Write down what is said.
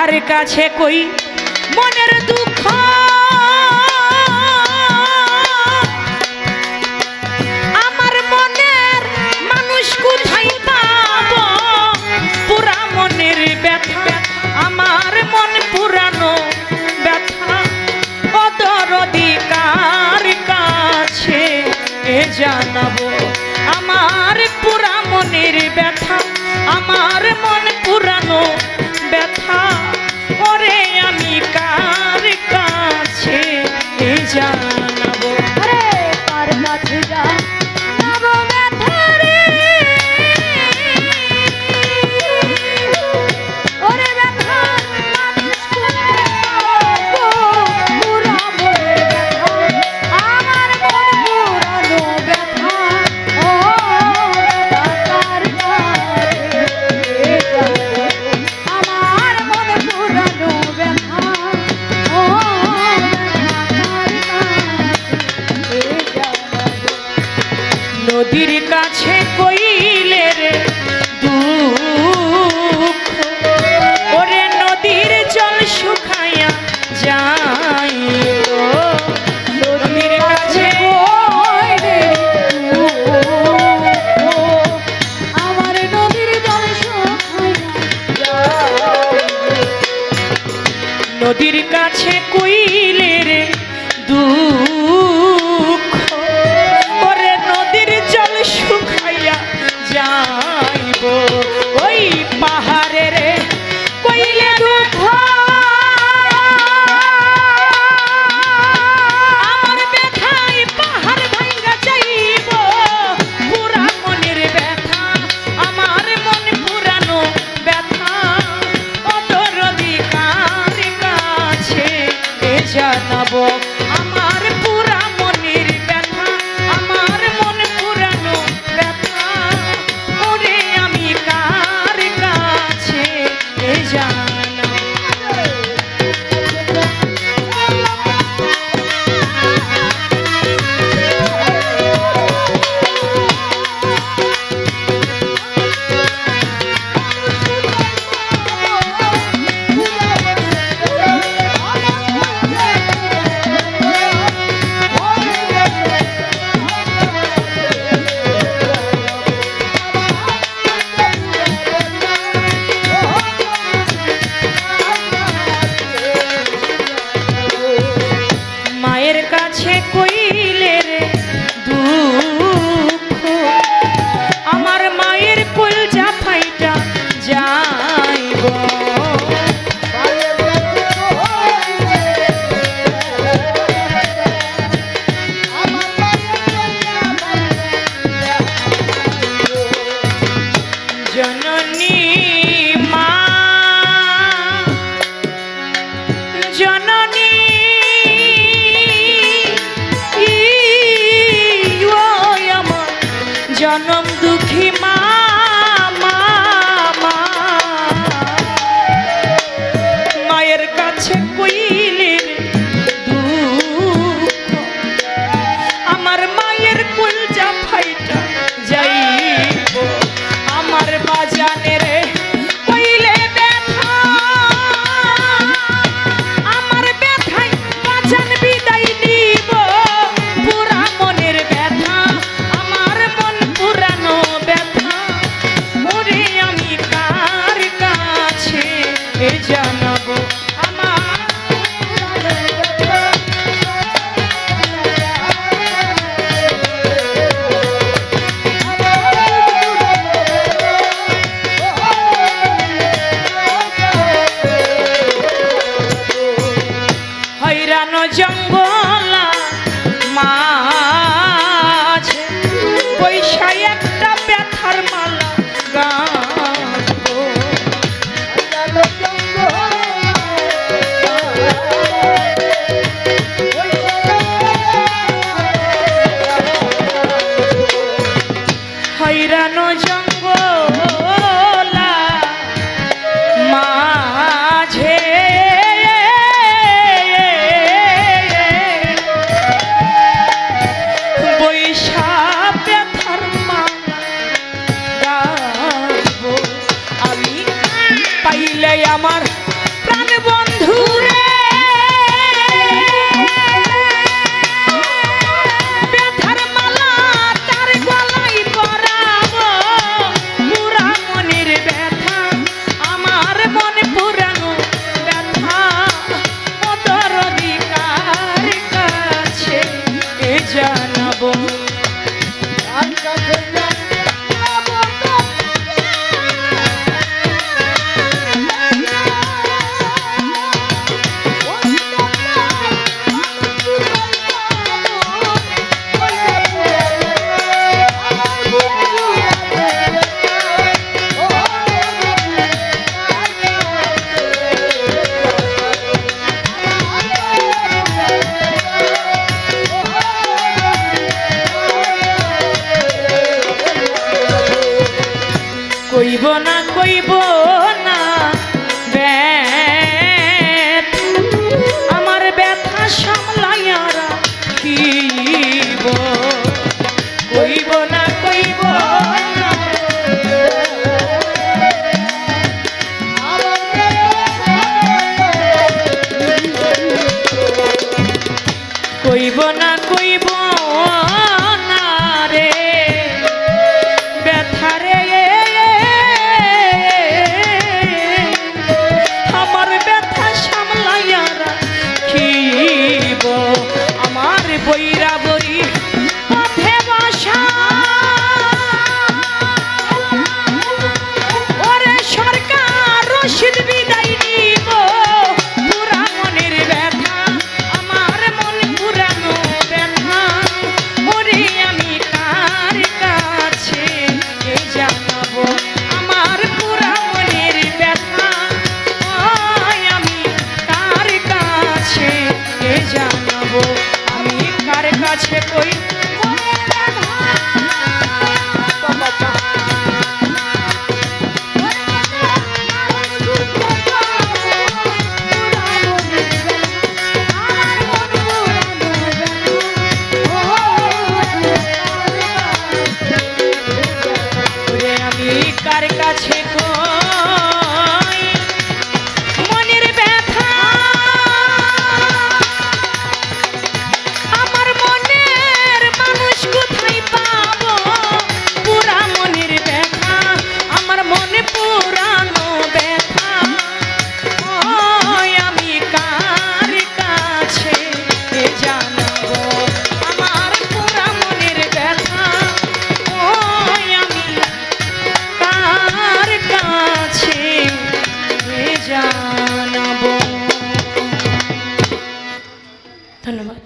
কার কাছে কই মনের দুঃখ, আমার মনের মানুষ কোথায় পাবো, পুরা মনের ব্যথা, আমার মন পুরানো ব্যথা, অদরদি কার কাছে জানাবো, আমার পুরা মনের ব্যথা, আমার মন পুরানো ব্যথা, ওরে আমি কার কাছে জানাবো। আরে কার কাছে জানাবো ব্যথা রে, ওরে ব্যথা মানুষ কোথায় পাবো, পুরা মনের ব্যথা, আমার মন পুরানো ব্যথা, ও ব্যথা কার কাছে জানাবো, আমার মন পুরানো ব্যথা, ও নদীর কাছে কইলে রে দুঃখ, ওরে নদীর জল শুকাইয়া যায়, নদীর কাছে কইলে আমার নদীর জল শুকাইয়া, নদীর কাছে কইলে রে দুঃখ, ওরে নদীর জল শুকাইয়া যাইব, ওই পাহাড়ে রে কইলে দুঃখ, আমার ব্যথায় পাহাড় ভাঙ্গা যাইব, পুরা মনের ব্যথা, আমার মন পুরানো ব্যথা, অদরদি কার কাছে জানাবো, আমার পুরা মনের ব্যথা, আমার মন পুরানো ব্যথা, ওরে আমি কার কাছে জানাবো। মায়ের কাছে কইলে রে দুঃখ, আমার মায়ের কলজা ফাইটা যাইব, জননী মা, জননী জনম দুঃখী মা, মা, মা, মায়ের কাছে কইলে দুঃখ, আমার মায়ের কলজা ফাইটা যাইব, আমার বাজানের কইলে ব্যথা, আমার ব্যথায় বাজান বিদায় নিব, পুরা মনের ব্যথা, আমার মন পুরানো ব্যথা, ওরে আমি কার কাছে জানাবো, আমার হইরান জঙ্গলা মাঝে পয়সায় একটা ব্যথার মালা গাঁথবো, হইরান জঙ্গলা মাঝে আমার প্রাণ বন্ধুরে ব্যথার মালা তার গলায় পরাবো পুরা মনের ব্যথা আমার মন পুরানো ব্যথা মতর অধিকার কাছে জানাবো কইব না কইব না ব্যথা আমার ব্যথা সামলাইয়া রাখিব কইব না কইব না কইব না কইব না রে ব্যথা রে আমার ব্যথা সামলাইয়া রাখিব আমার বইরা বই পথে বসা ওরে সরকার রশিদ বিদায় নিব পুরা মনের ব্যথা আমার মন পুরানো ব্যথা ওরে আমি কার কাছে জানাবো আমার পুরা মনের ব্যথা আমি কার কাছে জানাবো আমি কার কাছে কই আমি কার কাছে কই মনের ব্যথা আমার মনের মানুষ কোথায় পাবো পুরা মনের ব্যথা আমার মনে পুরানো ব্যথা আমি কার কাছে জানাবো আমার পুরা মনের ব্যথা আমি কার কাছে জানাবো ধন্যবাদ।